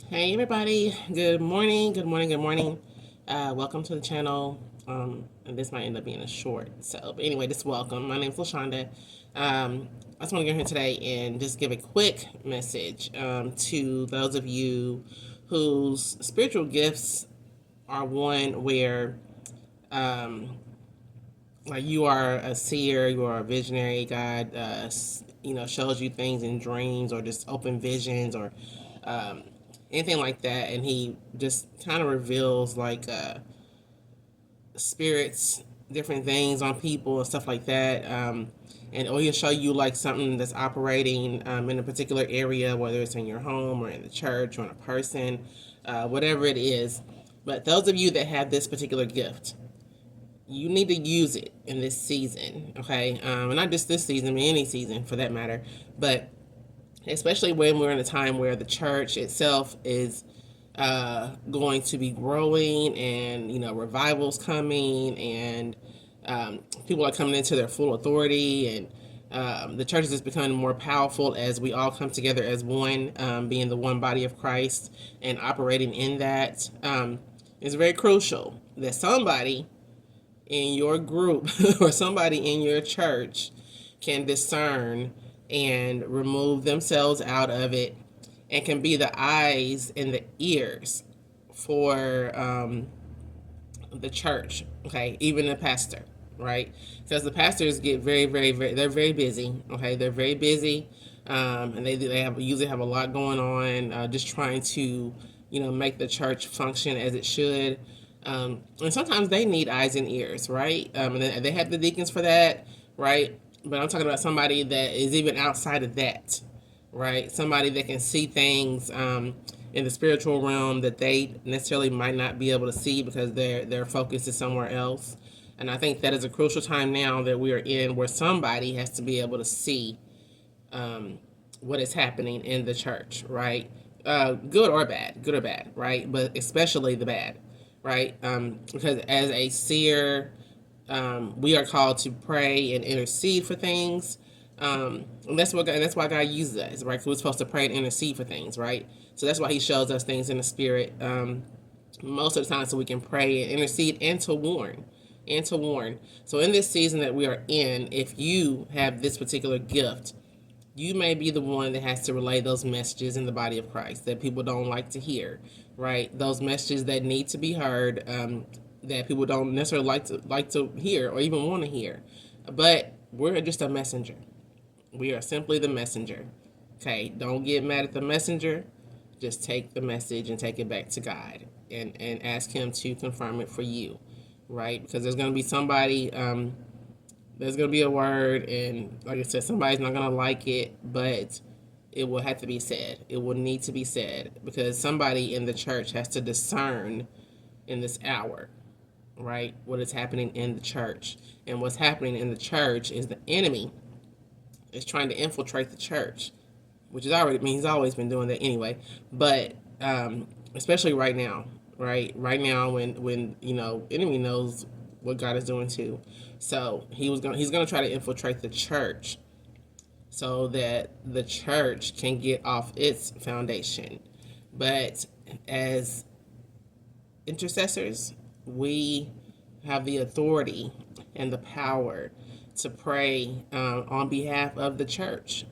Hey everybody, good morning, good morning, good morning. Welcome to the channel. And this might end up being a short. But anyway, just welcome. My name is LaShonda. I just want to get here today and just give a quick message to those of you whose spiritual gifts are one where like you are a seer, you are a visionary. God, shows you things in dreams or just open visions or um, anything like that, and He just kind of reveals like spirits, different things on people and stuff like that. And or He'll show you like something that's operating in a particular area, whether it's in your home or in the church or in a person, whatever it is. But those of you that have this particular gift, you need to use it in this season, okay? And not just this season, but any season for that matter. But especially when we're in a time where the church itself is going to be growing, and revivals coming, and people are coming into their full authority, and the church is just becoming more powerful as we all come together as one, being the one body of Christ and operating in that. It's very crucial that somebody in your group or somebody in your church can discern and remove themselves out of it and can be the eyes and the ears for the church, okay? Even the pastor, right? Because the pastors get they're very busy, okay? They're very busy, and they usually have a lot going on, just trying to make the church function as it should. And sometimes they need eyes and ears, right? And they have the deacons for that, right? But I'm talking about somebody that is even outside of that, right? Somebody that can see things in the spiritual realm that they necessarily might not be able to see because their focus is somewhere else. And I think that is a crucial time now that we are in, where somebody has to be able to see what is happening in the church, right? Good or bad, right? But especially the bad, right? Because as a seer, we are called to pray and intercede for things. And that's why God uses us, right? Because we're supposed to pray and intercede for things, right? So that's why He shows us things in the spirit, most of the time, so we can pray and intercede and to warn. And to warn. So in this season that we are in, if you have this particular gift, you may be the one that has to relay those messages in the body of Christ that people don't like to hear, right? Those messages that need to be heard, that people don't necessarily like to hear or even want to hear. But we're just a messenger. We are simply the messenger. Okay, don't get mad at the messenger. Just take the message and take it back to God, and ask Him to confirm it for you, right? Because there's going to be somebody, there's going to be a word, and like I said, somebody's not going to like it, but it will have to be said. It will need to be said, because somebody in the church has to discern in this hour, right, what is happening in the church. And what's happening in the church is the enemy is trying to infiltrate the church, which is already, I mean, he's always been doing that anyway, but especially right now, right now, when enemy knows what God is doing too. So he's gonna try to infiltrate the church so that the church can get off its foundation. But as intercessors, we have the authority and the power to pray on behalf of the church,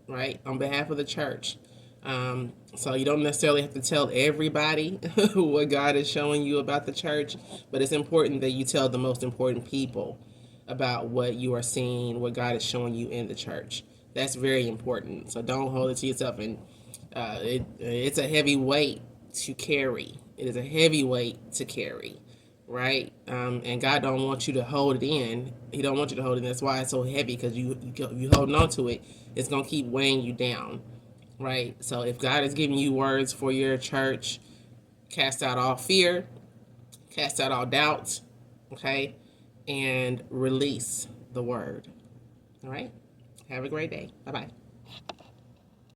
right? On behalf of the church. So you don't necessarily have to tell everybody what God is showing you about the church, but it's important that you tell the most important people about what you are seeing, what God is showing you in the church. That's very important. So don't hold it to yourself. And it's a heavy weight to carry. It is a heavy weight to carry, right? And God don't want you to hold it in. He don't want you to hold it in. That's why it's so heavy, because you holding on to it, it's gonna keep weighing you down, right? So if God is giving you words for your church, cast out all fear, cast out all doubt, okay, and release the word. All right. Have a great day. Bye bye.